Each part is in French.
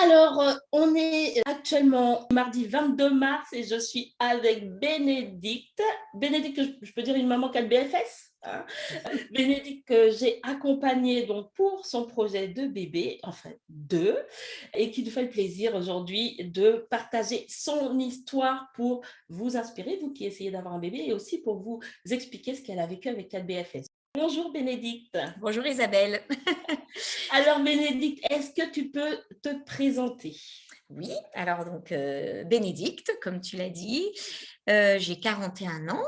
Alors, on est actuellement mardi 22 mars et je suis avec Bénédicte. Bénédicte, je peux dire une maman qui a le BFS, hein. Bénédicte, que j'ai accompagnée donc pour son projet de bébé, enfin deux, et qui nous fait le plaisir aujourd'hui de partager son histoire pour vous inspirer, vous qui essayez d'avoir un bébé, et aussi pour vous expliquer ce qu'elle a vécu avec la BFS. Bonjour Bénédicte. Bonjour Isabelle. Alors Bénédicte, est-ce que tu peux te présenter? Oui, alors donc Bénédicte, comme tu l'as dit, j'ai 41 ans.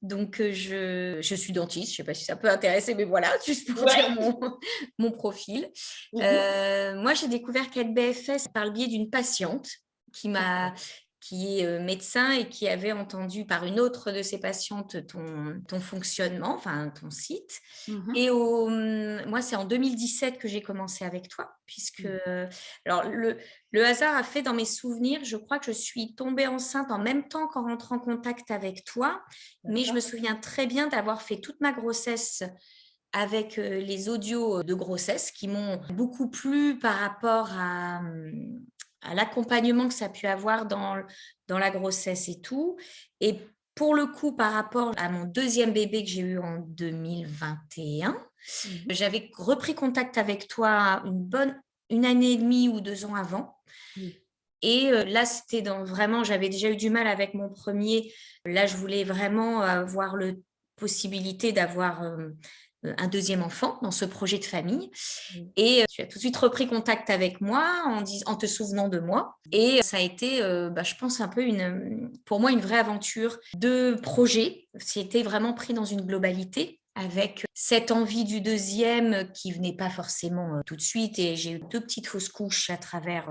Donc je suis dentiste, je ne sais pas si ça peut intéresser, mais voilà, juste pour dire Ouais. mon profil. Mmh. Moi, j'ai découvert qu'LBFS par le biais d'une patiente qui m'a D'accord. qui est médecin et qui avait entendu par une autre de ses patientes ton fonctionnement, enfin ton site. Mmh. Et moi, c'est en 2017 que j'ai commencé avec toi, puisque Mmh. alors le hasard a fait dans mes souvenirs, je crois que je suis tombée enceinte en même temps qu'en rentrant en contact avec toi, mais je me D'accord. souviens très bien d'avoir fait toute ma grossesse avec les audios de grossesse qui m'ont beaucoup plu par rapport à l'accompagnement que ça a pu avoir dans la grossesse et tout. Et pour le coup, par rapport à mon deuxième bébé que j'ai eu en 2021, Mmh. j'avais repris contact avec toi une année et demie ou 2 ans avant. Oui. Et là, c'était dans vraiment j'avais déjà eu du mal avec mon premier. Là, je voulais vraiment avoir le possibilité d'avoir, un deuxième enfant dans ce projet de famille. Mmh. Et tu as tout de suite repris contact avec moi en te souvenant de moi et ça a été, je pense un peu pour moi une vraie aventure de projet. C'était vraiment pris dans une globalité avec cette envie du deuxième qui venait pas forcément, tout de suite et j'ai eu 2 petites fausses couches à travers,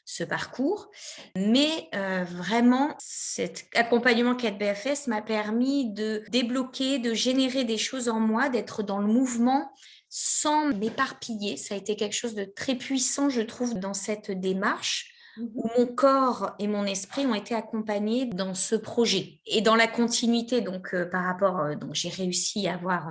ce parcours. Mais vraiment cet accompagnement 4BFS m'a permis de débloquer, de générer des choses en moi, d'être dans le mouvement sans m'éparpiller. Ça a été quelque chose de très puissant, je trouve, dans cette démarche Mmh. où mon corps et mon esprit ont été accompagnés dans ce projet. Et dans la continuité, donc par rapport, donc j'ai réussi à avoir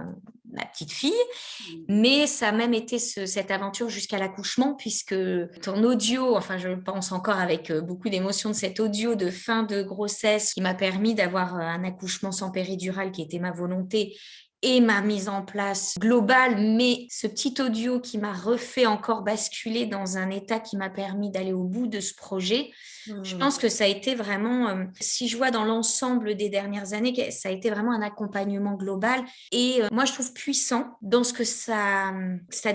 ma petite fille, Mmh. mais ça a même été cette aventure jusqu'à l'accouchement, puisque ton audio, enfin je pense encore avec beaucoup d'émotion de cet audio de fin de grossesse qui m'a permis d'avoir un accouchement sans péridurale qui était ma volonté et ma mise en place globale, mais ce petit audio qui m'a refait encore basculer dans un état qui m'a permis d'aller au bout de ce projet. Je Mmh. pense que ça a été vraiment, si je vois dans l'ensemble des dernières années, que ça a été vraiment un accompagnement global et moi je trouve puissant dans ce que ça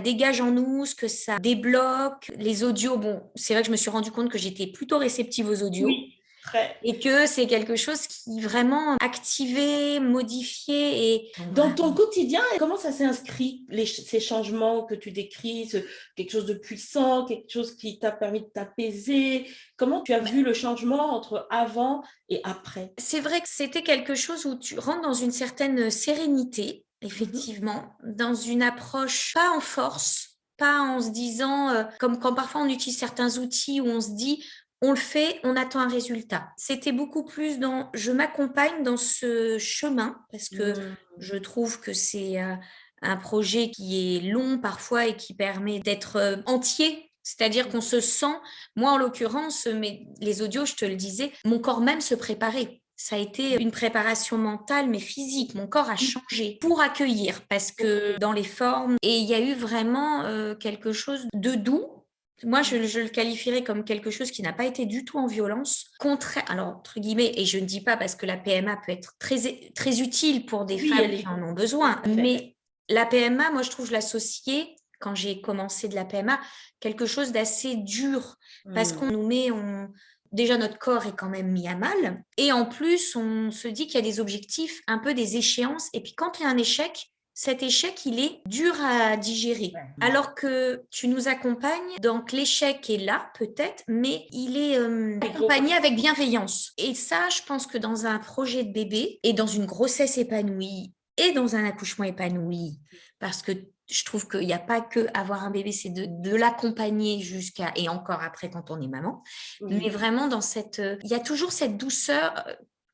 dégage en nous, ce que ça débloque. Les audios, bon, c'est vrai que je me suis rendu compte que j'étais plutôt réceptive aux audios Oui, très. et que c'est quelque chose qui vraiment activait, modifiait et donc Dans voilà. ton quotidien, comment ça s'est inscrit ces changements que tu décris, quelque chose de puissant, quelque chose qui t'a permis de t'apaiser? Comment tu as vu le changement entre avant et après? C'est vrai que c'était quelque chose où tu rentres dans une certaine sérénité, Mmh. effectivement, dans une approche pas en force, pas en se disant, comme quand parfois on utilise certains outils où on se dit: «On le fait, on attend un résultat». C'était beaucoup plus dans: «Je m'accompagne dans ce chemin» parce que Mmh. je trouve que c'est, un projet qui est long parfois et qui permet d'être, entier. C'est-à-dire qu'on se sent moi en l'occurrence, mais les audios, je te le disais, mon corps même se préparait. Ça a été une préparation mentale, mais physique. Mon corps a changé pour accueillir, parce que dans les formes et il y a eu vraiment, quelque chose de doux. Moi, je le qualifierais comme quelque chose qui n'a pas été du tout en violence. Alors entre guillemets et je ne dis pas parce que la PMA peut être très utile pour des Oui, femmes elle qui est en ont tout besoin, à fait. mais la PMA, moi, je trouve, je l'associais, quand j'ai commencé de la PMA, quelque chose d'assez dur parce Mmh. qu'on nous met déjà notre corps est quand même mis à mal et en plus on se dit qu'il y a des objectifs, un peu des échéances et puis quand il y a un échec, cet échec il est dur à digérer. Ouais. Alors que tu nous accompagnes, donc l'échec est là peut-être, mais il est Les gros. accompagné avec bienveillance. Et ça, je pense que dans un projet de bébé et dans une grossesse épanouie et dans un accouchement épanoui, parce que je trouve qu'il n'y a pas que avoir un bébé, c'est de l'accompagner jusqu'à et encore après quand on est maman, mais Oui. vraiment dans cette, il y a toujours cette douceur,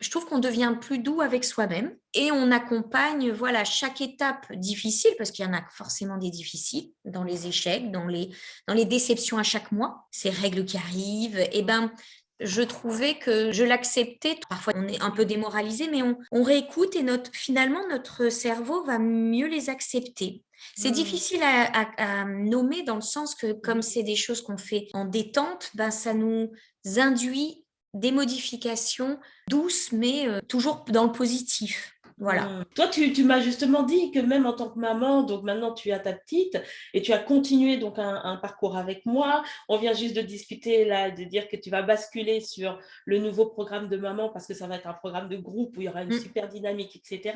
je trouve qu'on devient plus doux avec soi-même et on accompagne, voilà, chaque étape difficile, parce qu'il y en a forcément des difficiles, dans les échecs, dans les déceptions à chaque mois, ces règles qui arrivent. Et ben, je trouvais que je l'acceptais. Parfois, on est un peu démoralisé, mais on réécoute et finalement, notre cerveau va mieux les accepter. C'est Hmm. difficile à nommer dans le sens que comme c'est des choses qu'on fait en détente, ben, ça nous induit des modifications douces, mais toujours dans le positif. Voilà. Toi, tu m'as justement dit que même en tant que maman, donc maintenant tu as ta petite et tu as continué donc un parcours avec moi. On vient juste de discuter là, de dire que tu vas basculer sur le nouveau programme de maman parce que ça va être un programme de groupe où il y aura une Mm. super dynamique, etc.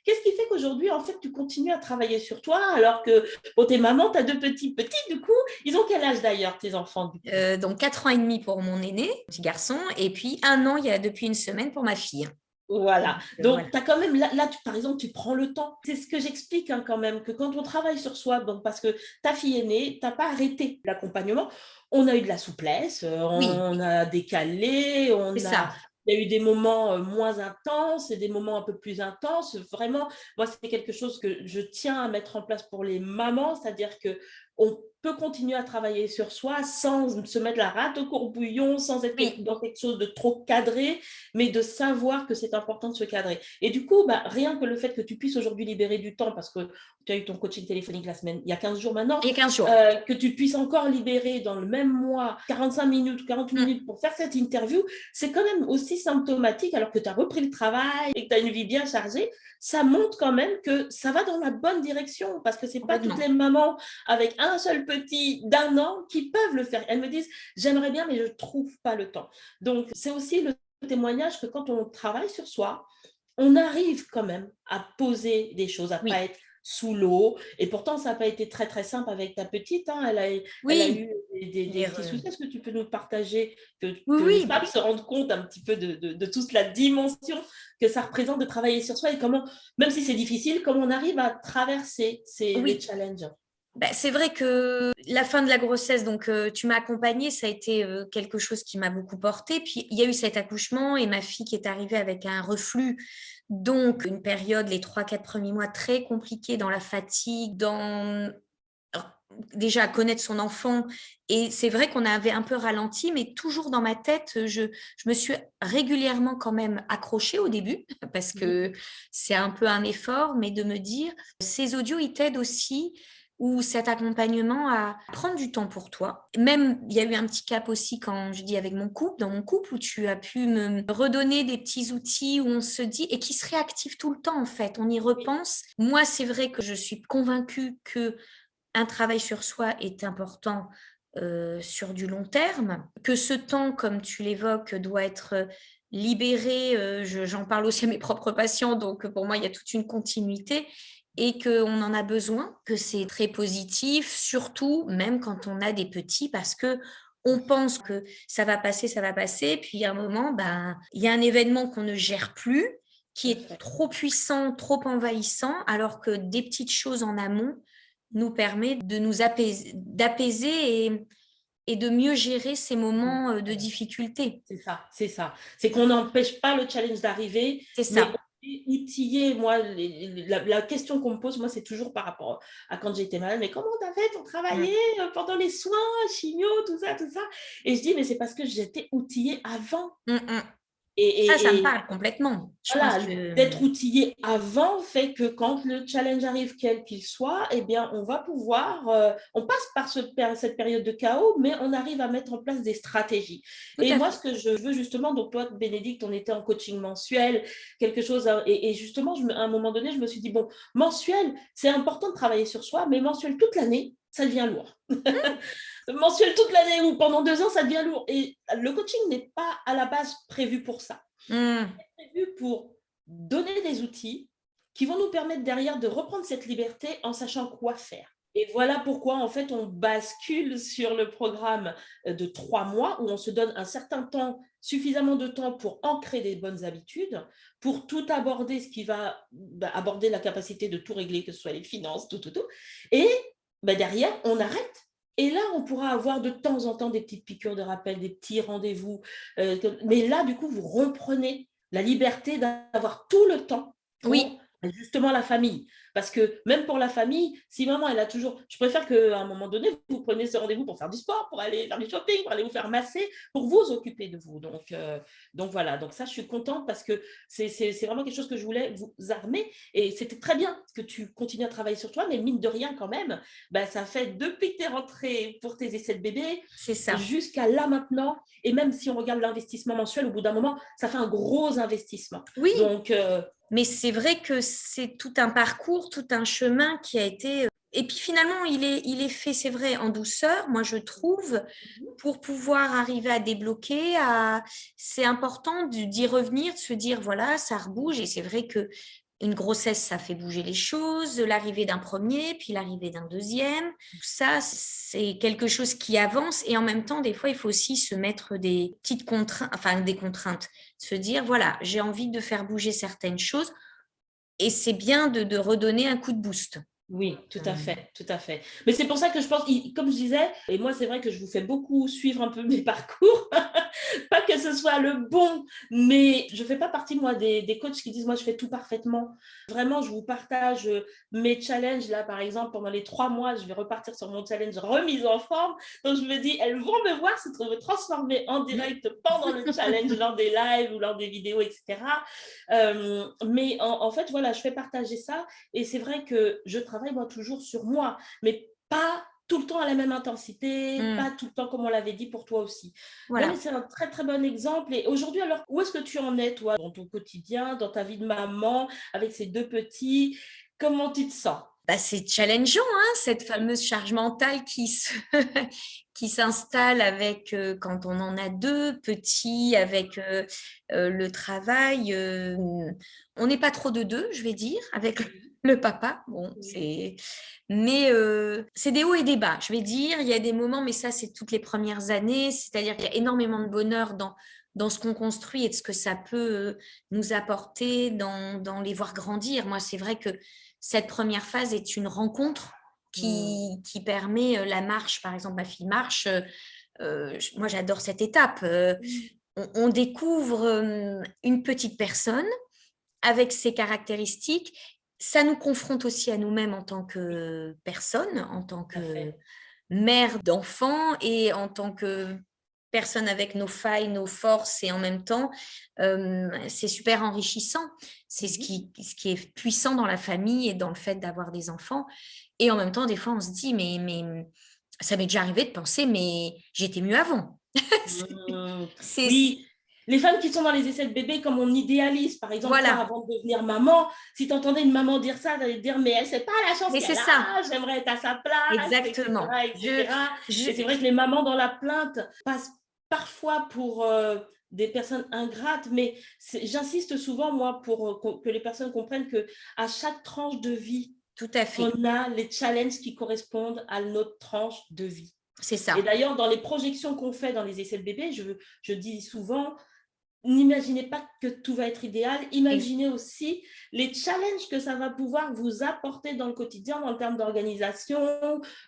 Qu'est-ce qui fait qu'aujourd'hui, en fait, tu continues à travailler sur toi alors que pour tes mamans, tu as deux petits, du coup, ils ont quel âge d'ailleurs, tes enfants du coup? Donc 4 ans et demi pour mon aîné, petit garçon, et puis 1 an, il y a depuis une semaine pour ma fille. Voilà. Voilà. Donc, tu as quand même, là par exemple, tu prends le temps. C'est ce que j'explique hein, quand même, que quand on travaille sur soi, donc parce que ta fille est née, tu n'as pas arrêté l'accompagnement. On a eu de la souplesse, Oui, on a décalé, c'est ça. il y a eu des moments moins intenses et des moments un peu plus intenses. Vraiment, moi, c'est quelque chose que je tiens à mettre en place pour les mamans, c'est-à-dire que on peut continuer à travailler sur soi sans se mettre la rate au courbouillon, sans être Oui, dans quelque chose de trop cadré, mais de savoir que c'est important de se cadrer. Et du coup, bah, rien que le fait que tu puisses aujourd'hui libérer du temps, parce que tu as eu ton coaching téléphonique la semaine, il y a 15 jours maintenant, il y a 15 jours. que tu puisses encore libérer dans le même mois 45 minutes ou 40 Mm. minutes pour faire cette interview, c'est quand même aussi symptomatique, alors que tu as repris le travail et que tu as une vie bien chargée, ça montre quand même que ça va dans la bonne direction, parce que c'est pas toutes Complètement. les mamans avec un seul petit d'1 an qui peuvent le faire. Elles me disent, j'aimerais bien, mais je trouve pas le temps. Donc, c'est aussi le témoignage que quand on travaille sur soi, on arrive quand même à poser des choses, à pas Oui, être sous l'eau. Et pourtant, ça n'a pas été très, très simple avec ta petite. Hein. Elle a oui. eu des petits soucis. Est-ce que tu peux nous partager, Oui, que les oui. femmes se rendent compte un petit peu de toute la dimension que ça représente de travailler sur soi et comment, même si c'est difficile, comment on arrive à traverser les Oui. challenges? Bah, c'est vrai que la fin de la grossesse, donc tu m'as accompagnée, ça a été quelque chose qui m'a beaucoup portée. Puis il y a eu cet accouchement et ma fille qui est arrivée avec un reflux. Donc une période, les 3, 4 premiers mois, très compliquée dans la fatigue, alors, déjà à connaître son enfant. Et c'est vrai qu'on avait un peu ralenti, mais toujours dans ma tête, je me suis régulièrement quand même accrochée au début, parce que c'est un peu un effort, mais de me dire, ces audios, ils t'aident aussi, ou cet accompagnement à prendre du temps pour toi. Même, il y a eu un petit cap aussi quand je dis avec mon couple, dans mon couple, où tu as pu me redonner des petits outils où on se dit, et qui se réactivent tout le temps en fait, on y repense. Moi, c'est vrai que je suis convaincue que un travail sur soi est important sur du long terme, que ce temps, comme tu l'évoques, doit être libéré. J'en parle aussi à mes propres patients, donc pour moi, il y a toute une continuité et qu'on en a besoin, que c'est très positif, surtout même quand on a des petits, parce que on pense que ça va passer, puis à un moment, ben, il y a un événement qu'on ne gère plus, qui Tout à est fait. trop puissant, trop envahissant, alors que des petites choses en amont nous permet de nous d'apaiser et de mieux gérer ces moments de difficulté. C'est ça, c'est ça. C'est qu'on n'empêche pas le challenge d'arriver, C'est mais on ça. est outillé. Moi, la question qu'on me pose, moi, c'est toujours par rapport à quand j'étais malade. Mais comment tu as fait pour Mm. travailler pendant les soins, chimio, tout ça, tout ça? Et je dis, mais c'est parce que j'étais outillée avant. Mm, mm. Et, Ça me et, parle complètement. Je pense voilà, que d'être outillé avant fait que quand le challenge arrive, quel qu'il soit, eh bien, on va pouvoir, on passe par cette période de chaos, mais on arrive à mettre en place des stratégies. tout Et à moi, fait. ce que je veux justement, donc toi, Bénédicte, on était en coaching mensuel, quelque chose, et justement, à un moment donné, je me suis dit, bon, mensuel, c'est important de travailler sur soi, mais mensuel toute l'année, ça devient lourd. Mensuel toute l'année ou pendant 2 ans, ça devient lourd. Et le coaching n'est pas à la base prévu pour ça. Mm. Prévu pour donner des outils qui vont nous permettre derrière de reprendre cette liberté en sachant quoi faire. Et voilà pourquoi, en fait, on bascule sur le programme de 3 mois où on se donne un certain temps, suffisamment de temps pour ancrer des bonnes habitudes, pour tout aborder, ce qui va aborder la capacité de tout régler, que ce soit les finances, tout. Et derrière, on arrête. Et là, on pourra avoir de temps en temps des petites piqûres de rappel, des petits rendez-vous. Mais là, du coup, vous reprenez la liberté d'avoir tout le temps Oui, pour justement la famille. Parce que même pour la famille, si maman, elle a toujours. Je préfère qu'à un moment donné, vous preniez ce rendez-vous pour faire du sport, pour aller faire du shopping, pour aller vous faire masser, pour vous occuper de vous. Donc voilà. Donc ça, je suis contente parce que c'est vraiment quelque chose que je voulais vous armer. Et c'était très bien que tu continues à travailler sur toi, mais mine de rien, quand même, bah, ça fait depuis que tu es rentrée pour tes essais de bébé c'est ça. jusqu'à là maintenant. Et même si on regarde l'investissement mensuel, au bout d'un moment, ça fait un gros investissement. Oui, Donc, mais c'est vrai que c'est tout un parcours, tout un chemin qui a été. Et puis finalement, il est fait, c'est vrai, en douceur, moi je trouve, pour pouvoir arriver à débloquer. C'est important d'y revenir, de se dire, voilà, ça rebouge. Et c'est vrai que une grossesse, ça fait bouger les choses, l'arrivée d'un premier, puis l'arrivée d'un deuxième. Ça, c'est quelque chose qui avance. Et en même temps, des fois, il faut aussi se mettre des petites contraintes, enfin des contraintes. Se dire, voilà, j'ai envie de faire bouger certaines choses. Et c'est bien de redonner un coup de boost. oui, tout à fait, tout à fait. Mais c'est pour ça que je pense, comme je disais, et moi c'est vrai que je vous fais beaucoup suivre un peu mes parcours, pas que ce soit le bon, mais je fais pas partie moi des coachs qui disent moi je fais tout parfaitement. Vraiment, je vous partage mes challenges là, par exemple, pendant les 3 mois, je vais repartir sur mon challenge remise en forme. Donc je me dis, elles vont me voir se transformer en direct pendant le challenge, lors des lives ou lors des vidéos, etc. Mais en fait, voilà, je fais partager ça. Et c'est vrai que je travaille moi toujours sur moi, mais pas tout le temps à la même intensité, pas tout le temps comme on l'avait dit pour toi aussi. Non, mais Voilà. c'est un très très bon exemple. Et aujourd'hui, alors, où est-ce que tu en es, toi, dans ton quotidien, dans ta vie de maman, avec ces deux petits? Comment tu te sens? Bah, c'est challengeant, hein, cette fameuse charge mentale qui s'installe avec quand on en a deux petits, avec le travail. On n'est pas trop de deux, je vais dire, avec le papa. Bon, mais c'est des hauts et des bas, je vais dire. Il y a des moments, mais ça, c'est toutes les premières années. C'est-à-dire qu'il y a énormément de bonheur dans ce qu'on construit et de ce que ça peut nous apporter, dans les voir grandir. Moi, c'est vrai que cette première phase est une rencontre qui permet la marche. Par exemple, ma fille marche. Moi, j'adore cette étape. On découvre une petite personne avec ses caractéristiques. Ça nous confronte aussi à nous-mêmes en tant que personne, en tant que mère d'enfant et en tant que personne avec nos failles, nos forces et en même temps, c'est super enrichissant. C'est ce qui est puissant dans la famille et dans le fait d'avoir des enfants. Et en même temps, des fois, on se dit, mais ça m'est déjà arrivé de penser, mais j'étais mieux avant. C'est, Oui, les femmes qui sont dans les essais de bébé, comme on idéalise, par exemple, toi, voilà, avant de devenir maman, si tu entendais une maman dire ça, tu allais te dire, mais elle sait pas la chance mais c'est qu'elle ça, a, j'aimerais être à sa place, exactement. etc., etc. Je, Et c'est vrai que les mamans dans la plainte passent parfois pour des personnes ingrates, mais j'insiste souvent, moi, pour que les personnes comprennent que à chaque tranche de vie, tout à fait, on a les challenges qui correspondent à notre tranche de vie. c'est Et ça. d'ailleurs, dans les projections qu'on fait dans les essais de bébé, je dis souvent, n'imaginez pas que tout va être idéal, imaginez aussi les challenges que ça va pouvoir vous apporter dans le quotidien en termes d'organisation,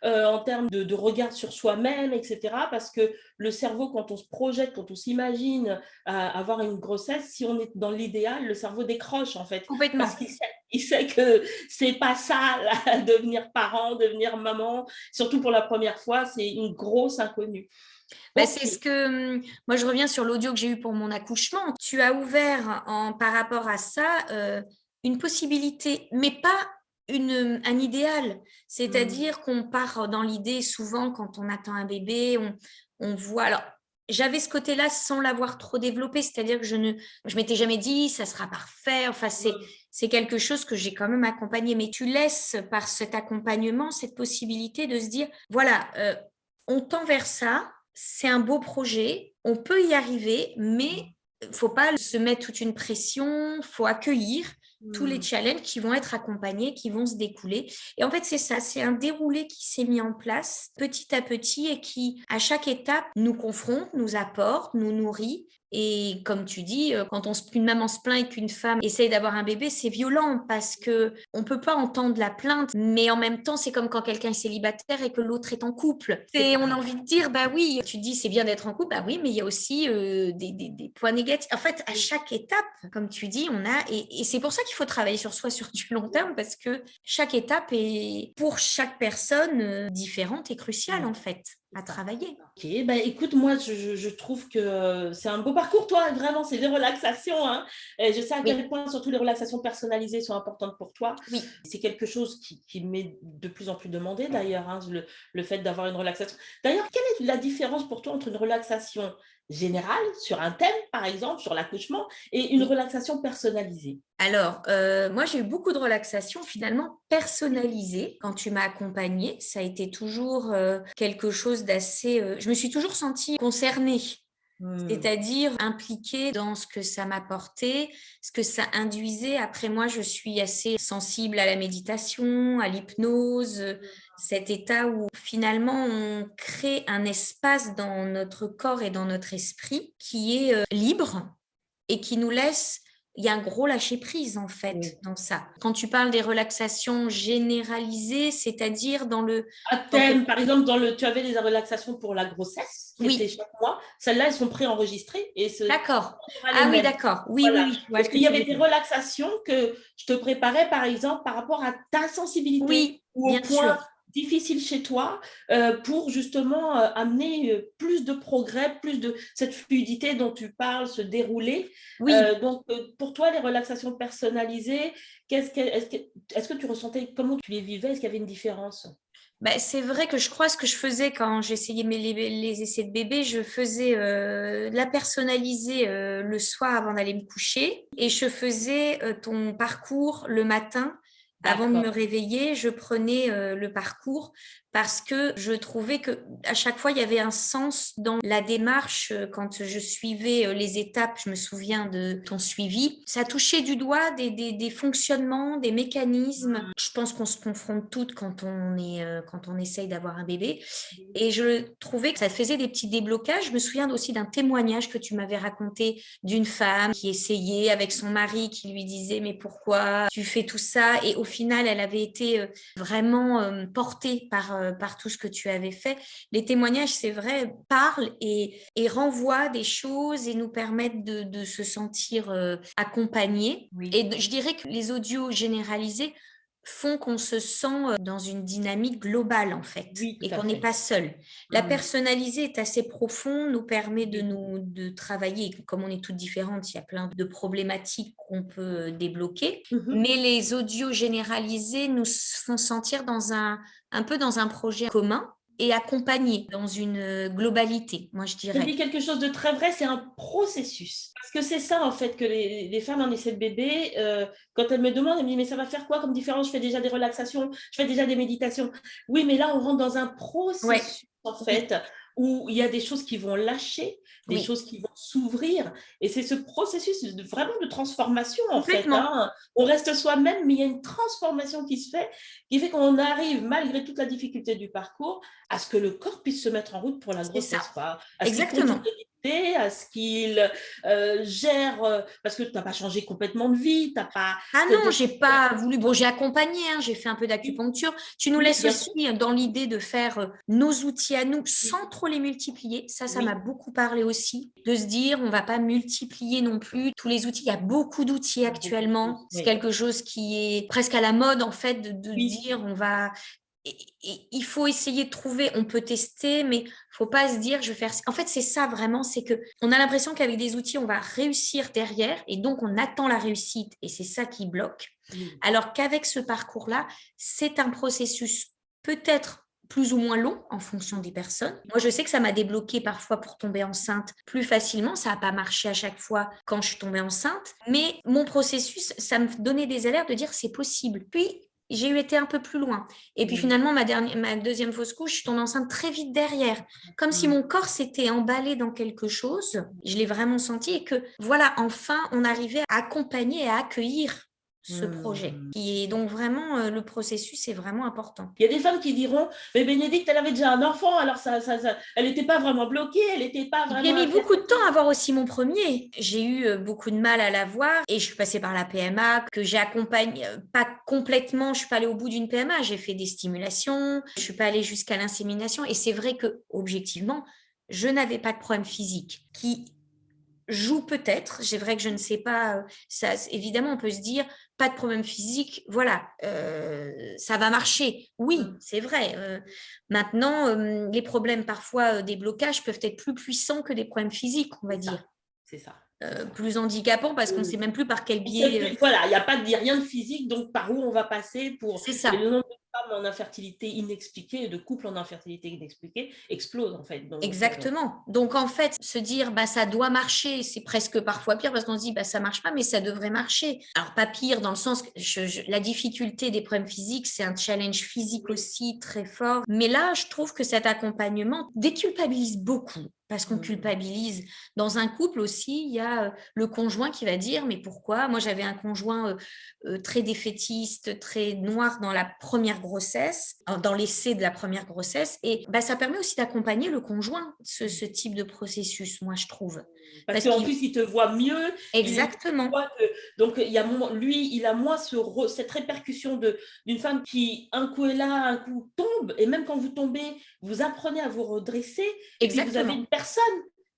en termes de regard sur soi-même, etc. Parce que le cerveau, quand on se projette, quand on s'imagine avoir une grossesse, si on est dans l'idéal, le cerveau décroche en fait, parce Complètement. qu'il sait que c'est pas ça, là, devenir parent, devenir maman, surtout pour la première fois, c'est une grosse inconnue. Bah, Ok. c'est ce que moi je reviens sur l'audio que j'ai eu pour mon accouchement. Tu as ouvert par rapport à ça une possibilité, mais pas un idéal. C'est-à-dire qu'on part dans l'idée souvent quand on attend un bébé, on voit. Alors j'avais ce côté-là sans l'avoir trop développé, c'est-à-dire que je m'étais jamais dit ça sera parfait. Enfin c'est quelque chose que j'ai quand même accompagné. Mais tu laisses par cet accompagnement cette possibilité de se dire voilà on tend vers ça, c'est un beau projet, on peut y arriver, mais il ne faut pas se mettre toute une pression, il faut accueillir tous les challenges qui vont être accompagnés, qui vont se découler. Et en fait, c'est ça, c'est un déroulé qui s'est mis en place petit à petit et qui, à chaque étape, nous confronte, nous apporte, nous nourrit. Et comme tu dis, quand une maman se plaint et qu'une femme essaye d'avoir un bébé, c'est violent parce que on peut pas entendre la plainte, mais en même temps, c'est comme quand quelqu'un est célibataire et que l'autre est en couple. On a envie de dire, bah oui, tu dis c'est bien d'être en couple, bah oui, mais il y a aussi des points négatifs. En fait, à chaque étape, comme tu dis, et c'est pour ça qu'il faut travailler sur soi sur du long terme parce que chaque étape est pour chaque personne différente et cruciale en fait à travailler. Ok, bah écoute, moi je trouve que c'est un beau parcours, toi, vraiment, c'est des relaxations. Hein. Et je sais à quel point surtout les relaxations personnalisées sont importantes pour toi. Oui. C'est quelque chose qui m'est de plus en plus demandé d'ailleurs, hein, le fait d'avoir une relaxation. D'ailleurs, quelle est la différence pour toi entre une relaxation générale sur un thème, par exemple, sur l'accouchement, et une relaxation personnalisée? Alors, moi, j'ai eu beaucoup de relaxations finalement personnalisées quand tu m'as accompagnée. Ça a été toujours quelque chose d'assez... je me suis toujours sentie concernée, c'est-à-dire impliquée dans ce que ça m'apportait, ce que ça induisait. Après, moi, je suis assez sensible à la méditation, à l'hypnose, cet état où finalement on crée un espace dans notre corps et dans notre esprit qui est libre et qui nous laisse... Il y a un gros lâcher-prise en fait dans ça. Quand tu parles des relaxations généralisées, c'est-à-dire dans le... À thème, par exemple, tu avais des relaxations pour la grossesse, qui étaient chaque mois. Celles-là, elles sont préenregistrées. D'accord. Ah oui, d'accord. Oui, voilà. oui, oui. Et puis, il y avait des relaxations que je te préparais, par exemple, par rapport à ta sensibilité ou au point difficile chez toi pour justement amener plus de progrès, plus de cette fluidité dont tu parles, se dérouler. Oui. Donc, pour toi, les relaxations personnalisées, est-ce que tu ressentais, comment tu les vivais? Est-ce qu'il y avait une différence? Ben, c'est vrai que je crois ce que je faisais quand j'essayais les essais de bébé, je faisais la personnaliser le soir avant d'aller me coucher et je faisais ton parcours le matin. Avant de me réveiller, je prenais le parcours parce que je trouvais que à chaque fois il y avait un sens dans la démarche quand je suivais les étapes. Je me souviens de ton suivi. Ça touchait du doigt des fonctionnements, des mécanismes. Je pense qu'on se confronte toutes quand on essaye d'avoir un bébé. Et je trouvais que ça faisait des petits déblocages. Je me souviens aussi d'un témoignage que tu m'avais raconté d'une femme qui essayait avec son mari qui lui disait mais pourquoi tu fais tout ça? Et au final, elle avait été vraiment portée par tout ce que tu avais fait. Les témoignages, c'est vrai, parlent et renvoient des choses et nous permettent de se sentir accompagnés. Et je dirais que les audios généralisés font qu'on se sent dans une dynamique globale en fait et qu'on n'est pas seul. La personnalisée est assez profonde, nous permet de travailler. Comme on est toutes différentes, il y a plein de problématiques qu'on peut débloquer. Mais les audios généralisés nous font sentir un peu dans un projet commun et accompagné dans une globalité, moi je dirais. Tu dis quelque chose de très vrai, c'est un processus. Parce que c'est ça, en fait, que les femmes en essai de bébé, quand elles me demandent, elles me disent, mais ça va faire quoi comme différence? Je fais déjà des relaxations, je fais déjà des méditations. Oui, mais là, on rentre dans un processus, en fait, où il y a des choses qui vont lâcher, des choses qui vont s'ouvrir. Et c'est ce processus vraiment de transformation, en fait. Hein. On reste soi-même, mais il y a une transformation qui se fait, qui fait qu'on arrive, malgré toute la difficulté du parcours, à ce que le corps puisse se mettre en route pour la grossesse. Exactement. À ce qu'il gère, parce que tu n'as pas changé complètement de vie, t'as pas... Ah non, j'ai pas voulu. Bon, j'ai accompagné, hein, j'ai fait un peu d'acupuncture. Tu nous laisses aussi dans l'idée de faire nos outils à nous sans trop les multiplier. Ça m'a beaucoup parlé aussi. De se dire, on va pas multiplier non plus tous les outils. Il y a beaucoup d'outils actuellement. C'est quelque chose qui est presque à la mode, en fait, de dire, on va... Et il faut essayer de trouver, on peut tester, mais faut pas se dire je vais faire. En fait, c'est ça vraiment, c'est que on a l'impression qu'avec des outils, on va réussir derrière, et donc on attend la réussite, et c'est ça qui bloque. Alors qu'avec ce parcours-là, c'est un processus peut-être plus ou moins long en fonction des personnes. Moi, je sais que ça m'a débloqué parfois pour tomber enceinte plus facilement. Ça n'a pas marché à chaque fois quand je suis tombée enceinte, mais mon processus, ça me donnait des alertes de dire c'est possible. Puis j'ai été un peu plus loin. Et puis finalement, ma deuxième fausse couche, je suis tombée enceinte très vite derrière. Comme si mon corps s'était emballé dans quelque chose. Je l'ai vraiment senti et que voilà, enfin, on arrivait à accompagner et à accueillir ce projet. Et donc vraiment, le processus est vraiment important. Il y a des femmes qui diront, mais Bénédicte, elle avait déjà un enfant, alors elle n'était pas vraiment bloquée, elle n'était pas vraiment... J'ai mis beaucoup de temps à avoir aussi mon premier. J'ai eu beaucoup de mal à l'avoir et je suis passée par la PMA que j'ai accompagnée, pas complètement, je suis pas allée au bout d'une PMA, j'ai fait des stimulations, je suis pas allée jusqu'à l'insémination et c'est vrai que objectivement, je n'avais pas de problème physique qui joue peut-être, c'est vrai que je ne sais pas, ça, évidemment on peut se dire pas de problème physique, voilà, ça va marcher. Oui, c'est vrai. Maintenant, les problèmes parfois des blocages peuvent être plus puissants que des problèmes physiques, on va dire. C'est ça. Plus handicapants parce qu'on ne sait même plus par quel biais. Voilà, il n'y a pas de rien de physique, donc par où on va passer pour... C'est ça. Et le nombre de femmes en infertilité inexpliquée et de couples en infertilité inexpliquée explose en fait. Donc, exactement. Donc en fait, se dire ça doit marcher, c'est presque parfois pire parce qu'on se dit ça marche pas, mais ça devrait marcher. Alors pas pire dans le sens que la difficulté des problèmes physiques, c'est un challenge physique aussi très fort. Mais là, je trouve que cet accompagnement déculpabilise beaucoup. Parce qu'on culpabilise. Dans un couple aussi, il y a le conjoint qui va dire mais pourquoi? Moi, j'avais un conjoint très défaitiste, très noir dans la première grossesse, dans l'essai de la première grossesse. Et ça permet aussi d'accompagner le conjoint, ce type de processus, moi, je trouve. Parce qu'en plus, il te voit mieux. Exactement. Donc, lui, il a moins cette répercussion d'une femme qui, un coup est là, un coup tombe. Et même quand vous tombez, vous apprenez à vous redresser. Et puis, vous avez une personne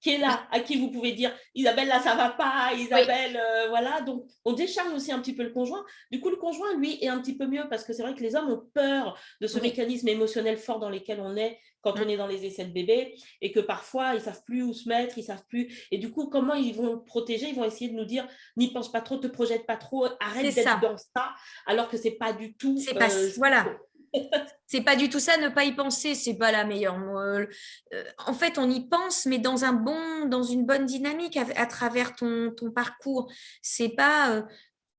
qui est là, à qui vous pouvez dire Isabelle, là, ça va pas, Isabelle, voilà. Donc, on décharge aussi un petit peu le conjoint. Du coup, le conjoint, lui, est un petit peu mieux parce que c'est vrai que les hommes ont peur de ce mécanisme émotionnel fort dans lequel on est quand on est dans les essais de bébé et que parfois, ils ne savent plus où se mettre, ils ne savent plus. Et du coup, comment ils vont protéger? Ils vont essayer de nous dire n'y pense pas trop, te projette pas trop, arrête d'être dans ça, alors que ce n'est pas du tout. Voilà. C'est pas du tout ça, ne pas y penser, c'est pas la meilleure. En fait, on y pense, mais dans une bonne dynamique à travers ton parcours. C'est pas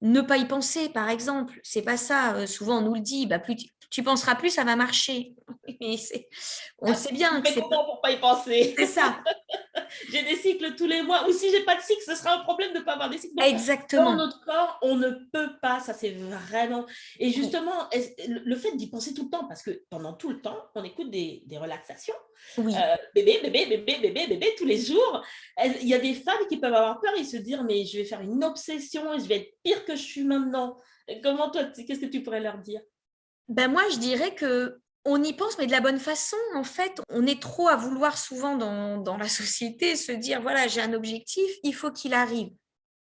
ne pas y penser, par exemple. C'est pas ça. Souvent, on nous le dit. Plus tu penseras plus, ça va marcher. Mais on le sait bien. Mais comment pour pas y penser? C'est ça. J'ai des cycles tous les mois. Ou si j'ai pas de cycle, ce sera un problème de ne pas avoir des cycles. Donc, exactement. dans notre corps, on ne peut pas. Ça, c'est vraiment... Et justement, le fait d'y penser tout le temps, parce que pendant tout le temps, on écoute des relaxations. Oui. Bébé, bébé, bébé, bébé, bébé, tous les jours. Il y a des femmes qui peuvent avoir peur et se dire, mais je vais faire une obsession et je vais être pire que je suis maintenant. Comment toi, qu'est-ce que tu pourrais leur dire? Moi, je dirais que on y pense, mais de la bonne façon. En fait, on est trop à vouloir souvent dans la société se dire, voilà, j'ai un objectif, il faut qu'il arrive.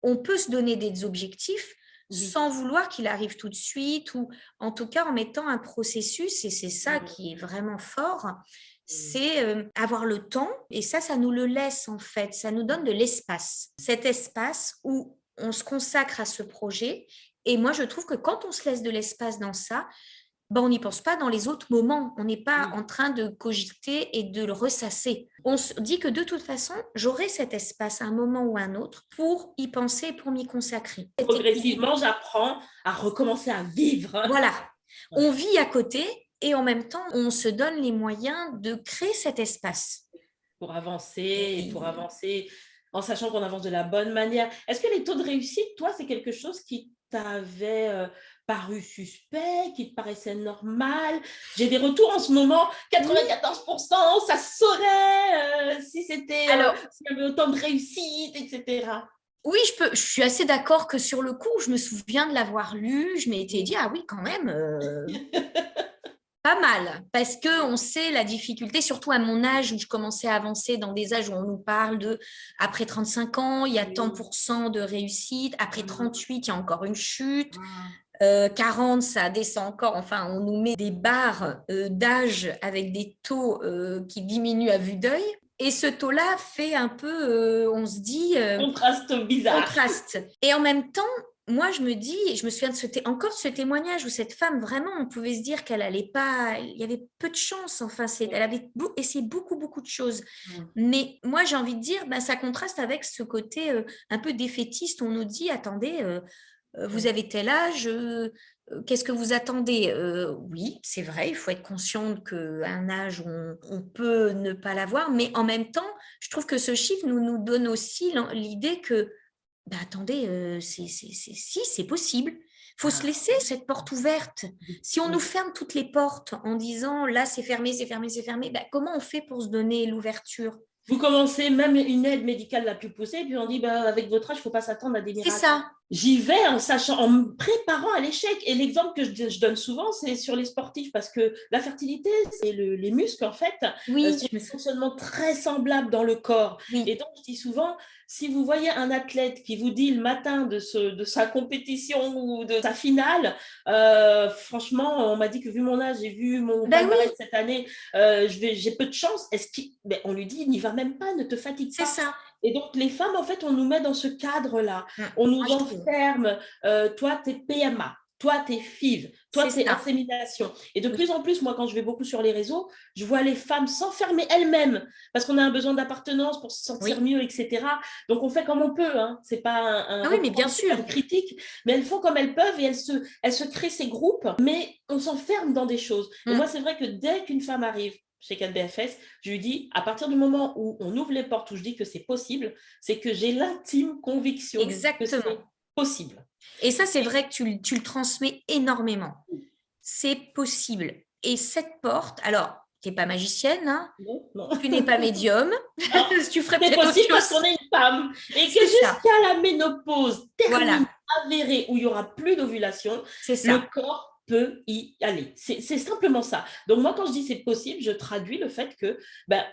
On peut se donner des objectifs sans vouloir qu'il arrive tout de suite ou en tout cas en mettant un processus, et c'est ça qui est vraiment fort, c'est avoir le temps, et ça nous le laisse en fait, ça nous donne de l'espace. Cet espace où on se consacre à ce projet, et moi je trouve que quand on se laisse de l'espace dans ça, on n'y pense pas dans les autres moments. On n'est pas en train de cogiter et de le ressasser. On se dit que de toute façon, j'aurai cet espace à un moment ou à un autre pour y penser, pour m'y consacrer. Progressivement, j'apprends à recommencer à vivre. Voilà. On vit à côté et en même temps, on se donne les moyens de créer cet espace. Pour avancer, en sachant qu'on avance de la bonne manière. Est-ce que les taux de réussite, toi, c'est quelque chose qui t'avait paru suspect, qui te paraissait normal? J'ai des retours en ce moment, 94%, ça saurait si c'était s'il y avait autant de réussite, etc. Oui, je suis assez d'accord que sur le coup, je me souviens de l'avoir lu, je m'étais dit, ah oui, quand même, pas mal, parce qu'on sait la difficulté, surtout à mon âge, où je commençais à avancer dans des âges où on nous parle de, après 35 ans, il y a tant % de réussite, après 38, il y a encore une chute, 40, ça descend encore, enfin, on nous met des barres d'âge avec des taux qui diminuent à vue d'œil. Et ce taux-là fait un peu, on se dit... contraste bizarre. Contraste. Et en même temps, moi, je me dis, je me souviens encore de ce témoignage où cette femme, vraiment, on pouvait se dire qu'elle allait pas... Il y avait peu de chance, enfin, elle avait essayé beaucoup, beaucoup de choses. Mais moi, j'ai envie de dire, ça contraste avec ce côté un peu défaitiste. On nous dit, attendez, vous avez tel âge... qu'est-ce que vous attendez? Oui, c'est vrai, il faut être conscient qu'à un âge où on peut ne pas l'avoir, mais en même temps, je trouve que ce chiffre nous donne aussi l'idée que, attendez, c'est possible. faut se laisser cette porte ouverte. Si on nous ferme toutes les portes en disant là c'est fermé, c'est fermé, c'est fermé, ben, comment on fait pour se donner l'ouverture? Vous commencez même une aide médicale la plus poussée, et puis on dit bah, avec votre âge, il ne faut pas s'attendre à des C'est miracles. ça. J'y vais en sachant, en me préparant à l'échec. Et l'exemple que je donne souvent, c'est sur les sportifs, parce que la fertilité, c'est les muscles, en fait, Oui, sont un fonctionnement très semblable dans le corps. oui. Et donc, je dis souvent, si vous voyez un athlète qui vous dit le matin de sa compétition ou de sa finale, franchement, on m'a dit que vu mon âge et vu mon palmarès cette année, j'ai peu de chance. On lui dit, n'y va même pas, ne te fatigue pas. C'est ça. Et donc, les femmes, en fait, on nous met dans ce cadre-là. On nous enferme. Toi, t'es PMA. Toi, t'es FIV. Toi, t'es insémination. Et de plus en plus, moi, quand je vais beaucoup sur les réseaux, je vois les femmes s'enfermer elles-mêmes parce qu'on a un besoin d'appartenance pour se sentir mieux, etc. Donc, on fait comme on peut. Hein. C'est pas mais bien sûr. une critique, mais elles font comme elles peuvent et elles se créent ces groupes, mais on s'enferme dans des choses. Et moi, c'est vrai que dès qu'une femme arrive chez 4BFS, je lui dis, à partir du moment où on ouvre les portes, où je dis que c'est possible, c'est que j'ai l'intime conviction que c'est possible. Et ça, c'est vrai que tu le transmets énormément. C'est possible. Et cette porte, alors, tu n'es pas magicienne, hein, non. Tu n'es pas médium. Tu ferais c'est possible parce qu'on est une femme. Et que jusqu'à la ménopause terminée, avérée, où il n'y aura plus d'ovulation, le corps peut y aller. C'est simplement ça. Donc moi, quand je dis c'est possible, je traduis le fait que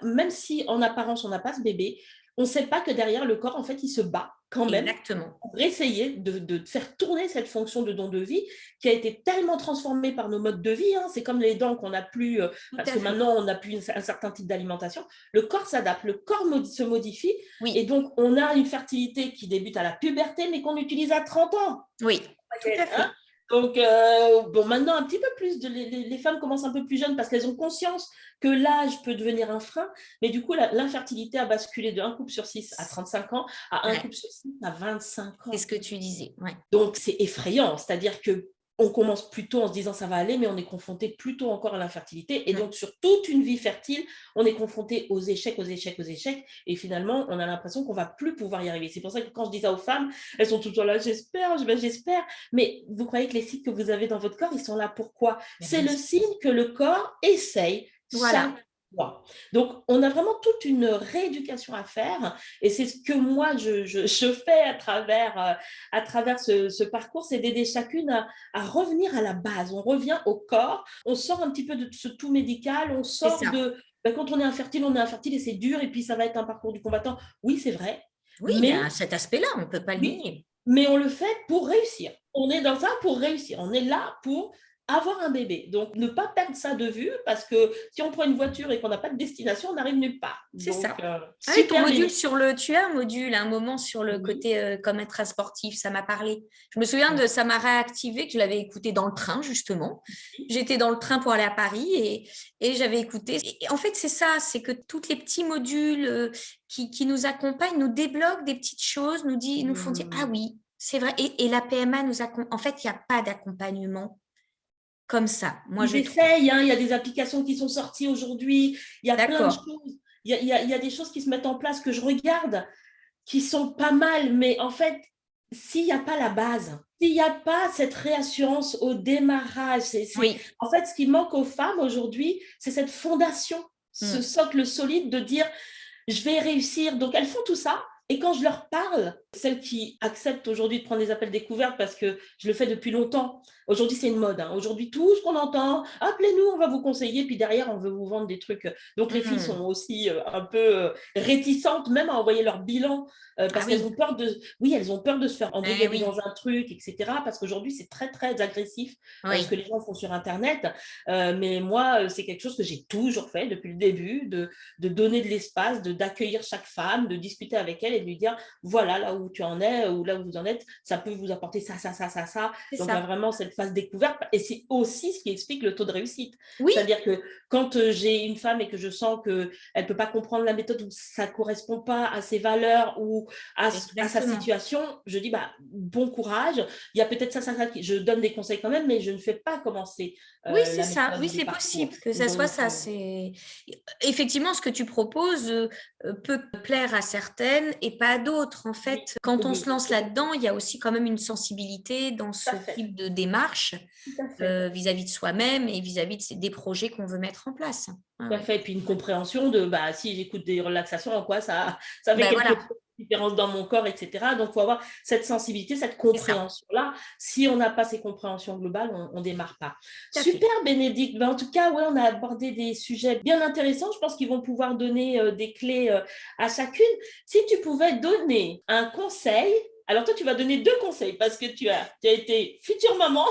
même si en apparence, on n'a pas ce bébé, on ne sait pas que derrière le corps, en fait, il se bat quand même pour essayer de faire tourner cette fonction de don de vie qui a été tellement transformée par nos modes de vie. Hein. C'est comme les dents qu'on n'a plus, parce que maintenant, on n'a plus un certain type d'alimentation. Le corps s'adapte, le corps se modifie. Et donc, on a une fertilité qui débute à la puberté, mais qu'on utilise à 30 ans. Oui, tout à fait. Donc, maintenant, un petit peu plus, les femmes commencent un peu plus jeunes parce qu'elles ont conscience que l'âge peut devenir un frein, mais du coup, l'infertilité a basculé de 1 couple sur 6 à 35 ans à 1 couple sur 6 à 25 ans. C'est ce que tu disais. Donc, c'est effrayant, c'est-à-dire qu'on commence plutôt en se disant ça va aller, mais on est confronté plutôt encore à l'infertilité. Et donc, sur toute une vie fertile, on est confronté aux échecs. Et finalement, on a l'impression qu'on ne va plus pouvoir y arriver. C'est pour ça que quand je dis ça aux femmes, elles sont tout le temps là, j'espère. Mais vous croyez que les cycles que vous avez dans votre corps, ils sont là pourquoi? C'est le signe que le corps essaye chaque mois. Donc, on a vraiment toute une rééducation à faire. Et c'est ce que moi, je fais à travers ce parcours, c'est d'aider chacune à revenir à la base. On revient au corps, on sort un petit peu de ce tout médical, on sort de... quand on est infertile et c'est dur, et puis ça va être un parcours du combattant. Oui, c'est vrai. Oui, mais il y a cet aspect-là, on ne peut pas le nier. Mais on le fait pour réussir. On est dans ça pour réussir. On est là pour avoir un bébé. Donc, ne pas perdre ça de vue, parce que si on prend une voiture et qu'on n'a pas de destination, on n'arrive nulle part. C'est ça. Ton module tu as un module à un moment sur le côté comme être un sportif, ça m'a parlé. Je me souviens ça m'a réactivé, que je l'avais écouté dans le train, justement. J'étais dans le train pour aller à Paris et j'avais écouté. Et en fait, c'est ça, c'est que tous les petits modules qui nous accompagnent, nous débloquent des petites choses, nous font dire, ah oui, c'est vrai. Et la PMA nous accompagne. En fait, il n'y a pas d'accompagnement comme ça. Moi, ils essayent, il y a des applications qui sont sorties aujourd'hui, il y a plein de choses, il y a des choses qui se mettent en place que je regarde, qui sont pas mal, mais en fait, s'il n'y a pas la base, s'il n'y a pas cette réassurance au démarrage, en fait, ce qui manque aux femmes aujourd'hui, c'est cette fondation, ce socle solide de dire, je vais réussir. Donc, elles font tout ça. Et quand je leur parle, celles qui acceptent aujourd'hui de prendre des appels découvertes, parce que je le fais depuis longtemps, aujourd'hui c'est une mode. Hein. Aujourd'hui, tout ce qu'on entend, appelez-nous, on va vous conseiller, puis derrière, on veut vous vendre des trucs. Donc les filles sont aussi un peu réticentes, même à envoyer leur bilan, parce qu'elles ont peur elles ont peur de se faire embrigader dans un truc, etc. Parce qu'aujourd'hui, c'est très, très agressif ce que les gens font sur Internet. Mais moi, c'est quelque chose que j'ai toujours fait depuis le début, de donner de l'espace, d'accueillir chaque femme, de discuter avec elle et de lui dire, voilà, là où tu en es, ou là où vous en êtes, ça peut vous apporter ça. Donc, il y a vraiment cette phase découverte. Et c'est aussi ce qui explique le taux de réussite. C'est-à-dire que quand j'ai une femme et que je sens qu'elle ne peut pas comprendre la méthode, ou ça ne correspond pas à ses valeurs ou à sa situation, je dis, bon courage. Il y a peut-être ça. Je donne des conseils quand même, mais je ne fais pas commencer. Oui, c'est ça. Oui, c'est possible que ça soit ça. Effectivement, ce que tu proposes peut plaire à certaines et pas à d'autres. En fait, fait, quand on Oui, se lance là-dedans, il y a aussi quand même une sensibilité dans tout ce à fait. type de démarche Tout à fait. vis-à-vis de soi-même et vis-à-vis des projets qu'on veut mettre en place. Ah Tout à ouais. fait. Et puis une compréhension de bah, si j'écoute des relaxations, en quoi ça fait Ben quelque voilà, chose de différence dans mon corps, etc. Donc, il faut avoir cette sensibilité, cette c'est ça, compréhension-là. Si on n'a pas ces compréhensions globales, on ne démarre pas. tout à fait. Super, Bénédicte. Ben, en tout cas, ouais, on a abordé des sujets bien intéressants. Je pense qu'ils vont pouvoir donner des clés à chacune. Si tu pouvais donner un conseil, alors toi, tu vas donner 2 conseils parce que tu as été future maman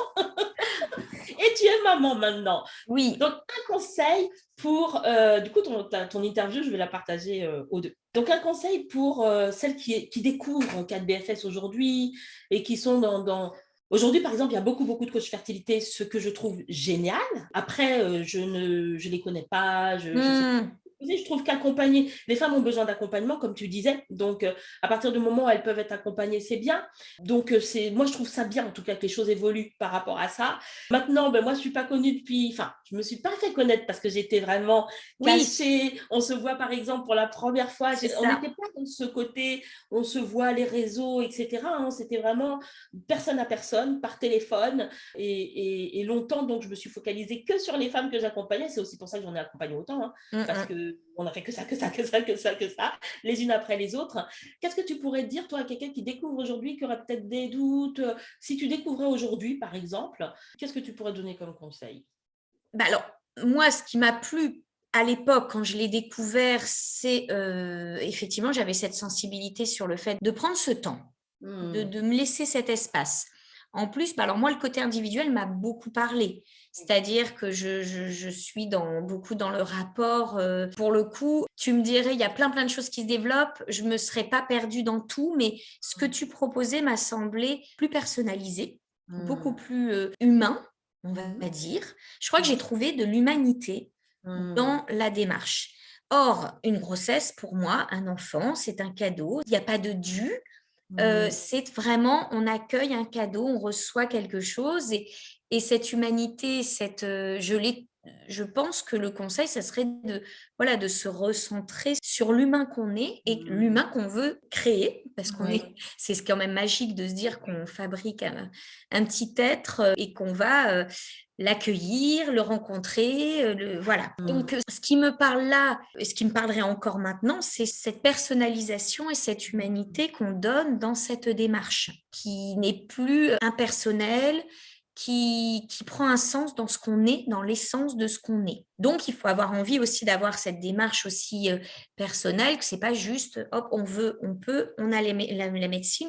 et tu es maman maintenant. Oui, Donc, un conseil pour, du coup, ton interview, je vais la partager aux deux. Donc, un conseil pour celles qui découvrent 4BFS aujourd'hui et qui sont Aujourd'hui, par exemple, il y a beaucoup, beaucoup de coachs fertilité, ce que je trouve génial. Après, je ne les connais pas, je sais. hmm, Je trouve qu'accompagner, les femmes ont besoin d'accompagnement, comme tu disais. Donc, à partir du moment où elles peuvent être accompagnées, c'est bien. Donc, moi, je trouve ça bien, en tout cas, que les choses évoluent par rapport à ça. Maintenant, ben, moi, je ne suis pas connue depuis. Enfin, je ne me suis pas fait connaître parce que j'étais vraiment oui, cachée. On se voit, par exemple, pour la première fois. c'est On ça. n'était pas dans ce côté, on se voit les réseaux, etc. Hein. C'était vraiment personne à personne, par téléphone. Et longtemps, donc, je me suis focalisée que sur les femmes que j'accompagnais. C'est aussi pour ça que j'en ai accompagné autant. Hein, parce qu'on a fait que ça, les unes après les autres. Qu'est-ce que tu pourrais dire, toi, à quelqu'un qui découvre aujourd'hui, qui aurait peut-être des doutes? Si tu découvrais aujourd'hui, par exemple, qu'est-ce que tu pourrais donner comme conseil? Bah alors, moi, ce qui m'a plu à l'époque, quand je l'ai découvert, c'est effectivement, j'avais cette sensibilité sur le fait de prendre ce temps, de me laisser cet espace. En plus, bah alors moi, le côté individuel m'a beaucoup parlé. C'est-à-dire que je suis beaucoup dans le rapport. Pour le coup, tu me dirais, il y a plein, plein de choses qui se développent. Je ne me serais pas perdue dans tout, mais ce que tu proposais m'a semblé plus personnalisé, beaucoup plus humain, on va dire. Je crois que j'ai trouvé de l'humanité dans la démarche. Or, une grossesse, pour moi, un enfant, c'est un cadeau. Il n'y a pas de dû. C'est vraiment, on accueille un cadeau, on reçoit quelque chose et cette humanité, je pense que le conseil, ça serait voilà, de se recentrer sur l'humain qu'on est et l'humain qu'on veut créer, parce Oui. c'est quand même magique de se dire qu'on fabrique un petit être et qu'on va l'accueillir, le rencontrer, voilà. Donc, ce qui me parle là, et ce qui me parlerait encore maintenant, c'est cette personnalisation et cette humanité qu'on donne dans cette démarche, qui n'est plus impersonnelle, qui prend un sens dans ce qu'on est, dans l'essence de ce qu'on est. Donc, il faut avoir envie aussi d'avoir cette démarche aussi personnelle, que c'est pas juste, hop, on veut, on peut, on a la médecine,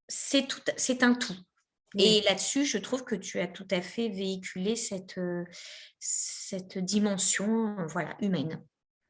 c'est un tout. Et Oui. là-dessus, je trouve que tu as tout à fait véhiculé cette dimension, voilà, humaine.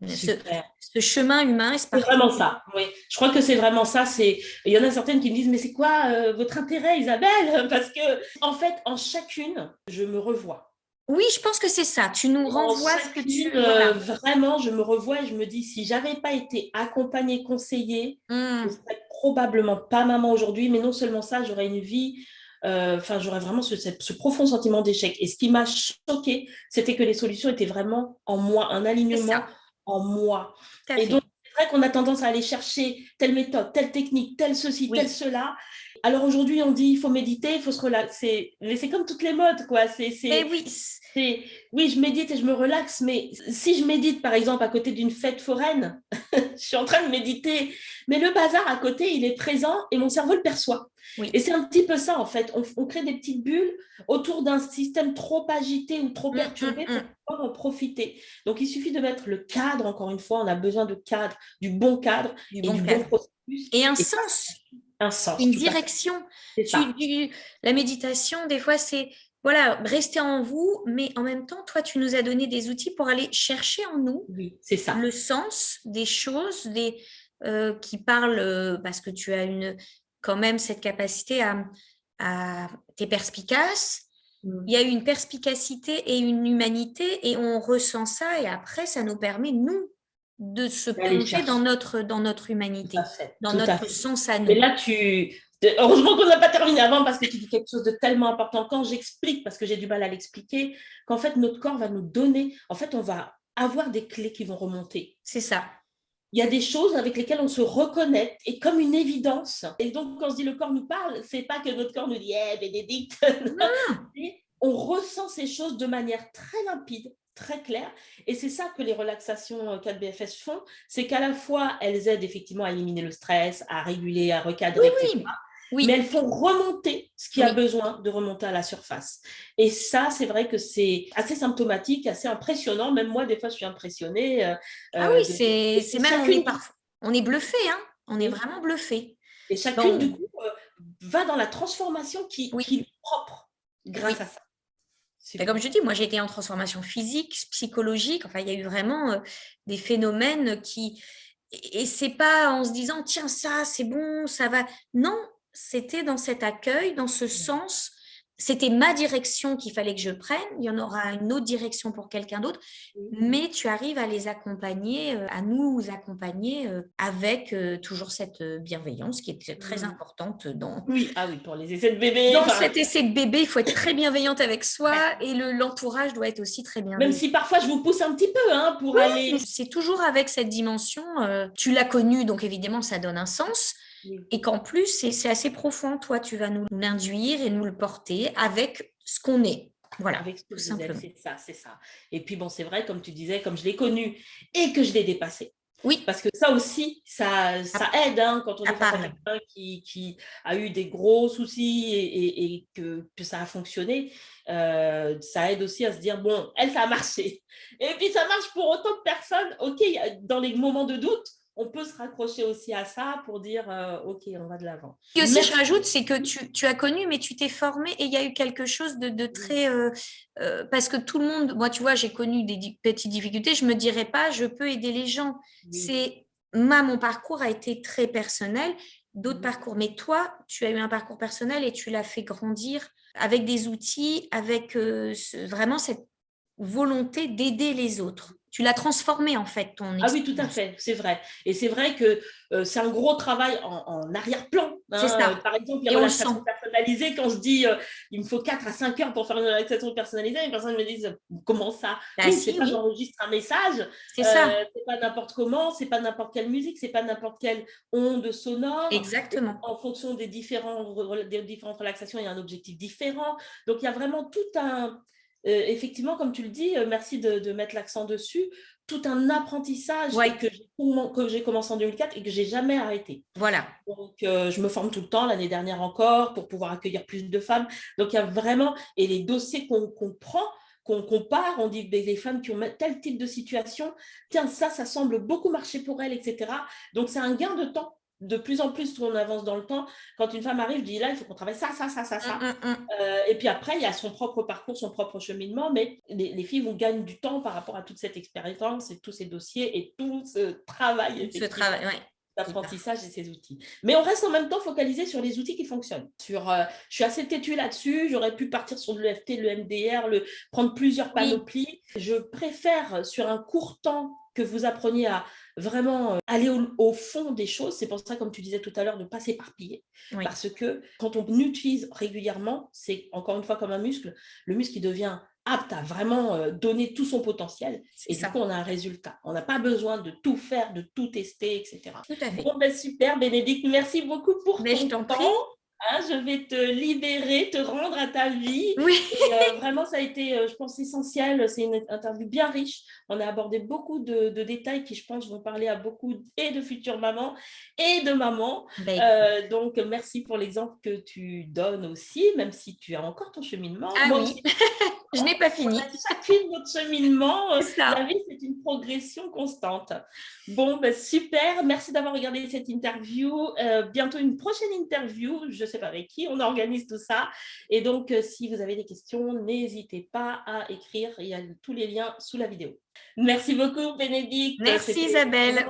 Ce Super. ce chemin humain est C'est vraiment parti. ça, oui. Je crois que c'est vraiment ça. Il y en a certaines qui me disent, mais c'est quoi votre intérêt, Isabelle? Parce que, en fait, en chacune, je me revois. Oui, je pense que c'est ça. Tu nous En renvoies ce que chacune, voilà. vraiment, je me revois et je me dis, si j'avais pas été accompagnée, conseillée, je Mmh. serais probablement pas maman aujourd'hui, mais non seulement ça, j'aurais une vie, enfin, j'aurais vraiment ce profond sentiment d'échec. Et ce qui m'a choquée, c'était que les solutions étaient vraiment en moi, un C'est alignement ça, en moi. tout à Et donc, fait. c'est vrai qu'on a tendance à aller chercher telle méthode, telle technique, telle ceci, telle Oui. cela. Alors aujourd'hui, on dit, il faut méditer, il faut se relaxer. Mais c'est comme toutes les modes, quoi. Mais oui, Oui, je médite et je me relaxe, mais si je médite, par exemple, à côté d'une fête foraine, je suis en train de méditer, mais le bazar à côté, il est présent et mon cerveau le perçoit. Et oui. c'est un petit peu ça, en fait. On crée des petites bulles autour d'un système trop agité ou trop perturbé pour Mmh. pouvoir en profiter. Donc, il suffit de mettre le cadre, encore une fois, on a besoin de cadre, du bon cadre Du et bon du bon cadre. processus. Et un Et ça, sens. un sens, Une tout à fait. direction. C'est ça. La méditation, des fois, c'est voilà, rester en vous, mais en même temps, toi, tu nous as donné des outils pour aller chercher en nous Oui, c'est ça. le sens des choses, qui parlent, parce que tu as quand même cette capacité t'es perspicace. Il y a une perspicacité et une humanité et on ressent ça et après, ça nous permet, nous, de se D'aller plonger chercher. dans notre Tout à humanité, fait, dans tout à notre fait. sens à Et nous. là, heureusement qu'on n'a pas terminé avant parce que tu dis quelque chose de tellement important. Quand j'explique, parce que j'ai du mal à l'expliquer, qu'en fait, notre corps va nous donner, en fait, on va avoir des clés qui vont remonter. C'est ça. il y a des choses avec lesquelles on se reconnecte et comme une évidence. Et donc, quand je dis le corps nous parle, c'est pas que notre corps nous dit « Bénédicte ». On ressent ces choses de manière très limpide, très claire. Et c'est ça que les relaxations 4BFS font, c'est qu'à la fois, elles aident effectivement à éliminer le stress, à réguler, à recadrer, etc. Oui. Mais elles font remonter ce qui a besoin de remonter à la surface. Et ça, c'est vrai que c'est assez symptomatique, assez impressionnant. Même moi, des fois, je suis impressionnée. C'est même, on est bluffé, hein. On est vraiment bluffé. Et chacune, du coup, va dans la transformation qui lui est propre grâce à ça. Et comme je dis, moi, j'ai été en transformation physique, psychologique. Enfin, il y a eu vraiment des phénomènes qui... Et c'est pas en se disant, tiens, ça, c'est bon, ça va. Non, c'était dans cet accueil, dans ce sens. C'était ma direction qu'il fallait que je prenne. Il y en aura une autre direction pour quelqu'un d'autre. Mais tu arrives à les accompagner, à nous accompagner avec toujours cette bienveillance qui est très importante dans... Oui, pour les essais de bébé. Dans cet essai de bébé, il faut être très bienveillante avec soi et l'entourage doit être aussi très bienveillant. Même si parfois je vous pousse un petit peu pour aller... C'est toujours avec cette dimension. Tu l'as connue, donc évidemment, ça donne un sens. Et qu'en plus, c'est assez profond. Toi, tu vas nous l'induire et nous le porter avec ce qu'on est. Voilà, avec ce que tout vous simplement. êtes, c'est ça. Et puis, bon, c'est vrai, comme tu disais, comme je l'ai connu et que je l'ai dépassé. Oui. Parce que ça aussi, ça aide quand on est face à quelqu'un qui a eu des gros soucis et que ça a fonctionné. Ça aide aussi à se dire, bon, elle, ça a marché. Et puis, ça marche pour autant de personnes. OK, dans les moments de doute, on peut se raccrocher aussi à ça pour dire OK, on va de l'avant. Et aussi, je rajoute, c'est que tu as connu, mais tu t'es formé et il y a eu quelque chose de très... parce que tout le monde... Moi, tu vois, j'ai connu des petites difficultés. Je ne me dirais pas, je peux aider les gens. Mon parcours a été très personnel, d'autres parcours. Mais toi, tu as eu un parcours personnel et tu l'as fait grandir avec des outils, avec vraiment cette volonté d'aider les autres. Tu l'as transformé en fait, ton expérience. Ah oui, tout à fait, c'est vrai. Et c'est vrai que c'est un gros travail en arrière-plan. C'est ça. Par exemple, les relaxations personnalisées, quand je dis il me faut 4 à 5 heures pour faire une relaxation personnalisée, les personnes me disent comment ça? C'est pas j'enregistre un message, c'est pas n'importe comment, c'est pas n'importe quelle musique, c'est pas n'importe quelle onde sonore. Exactement. En fonction des différentes relaxations, il y a un objectif différent. Donc, il y a vraiment tout un... effectivement, comme tu le dis, merci de mettre l'accent dessus, tout un apprentissage que j'ai commencé en 2004 et que je n'ai jamais arrêté. Voilà. Donc, je me forme tout le temps, l'année dernière encore, pour pouvoir accueillir plus de femmes. Donc, il y a vraiment... Et les dossiers qu'on prend, qu'on compare, on dit les femmes qui ont tel type de situation, tiens, ça semble beaucoup marcher pour elles, etc. Donc, c'est un gain de temps. De plus en plus, on avance dans le temps. Quand une femme arrive, je dis là, il faut qu'on travaille ça. Et puis après, il y a son propre parcours, son propre cheminement, mais les filles vont gagner du temps par rapport à toute cette expérience et tous ces dossiers et tout ce travail. D'apprentissage et ces outils. Mais on reste en même temps focalisé sur les outils qui fonctionnent. Je suis assez têtue là-dessus. J'aurais pu partir sur l'EFT, le MDR, prendre plusieurs panoplies. Je préfère, sur un court temps, que vous appreniez à vraiment aller au fond des choses. C'est pour ça, comme tu disais tout à l'heure, de ne pas s'éparpiller. Parce que quand on utilise régulièrement, c'est encore une fois comme un muscle, le muscle qui devient apte à vraiment donner tout son potentiel. Et du coup, on a un résultat. On n'a pas besoin de tout faire, de tout tester, etc. Tout à fait. Bon, super, Bénédicte. Merci beaucoup pour ton temps. Je vais te libérer, te rendre à ta vie. Oui. Et, vraiment, ça a été, je pense, essentiel. C'est une interview bien riche. On a abordé beaucoup de détails qui, je pense, vont parler à beaucoup et de futures mamans et de mamans. Donc, merci pour l'exemple que tu donnes aussi, même si tu as encore ton cheminement. Oui. Je n'ai pas fini. On a chacune notre cheminement. La vie, c'est une progression constante. Bon, super. Merci d'avoir regardé cette interview. Bientôt une prochaine interview. Je ne sais pas avec qui. On organise tout ça. Et donc, si vous avez des questions, n'hésitez pas à écrire. Il y a tous les liens sous la vidéo. Merci beaucoup, Bénédicte. Merci, Isabelle.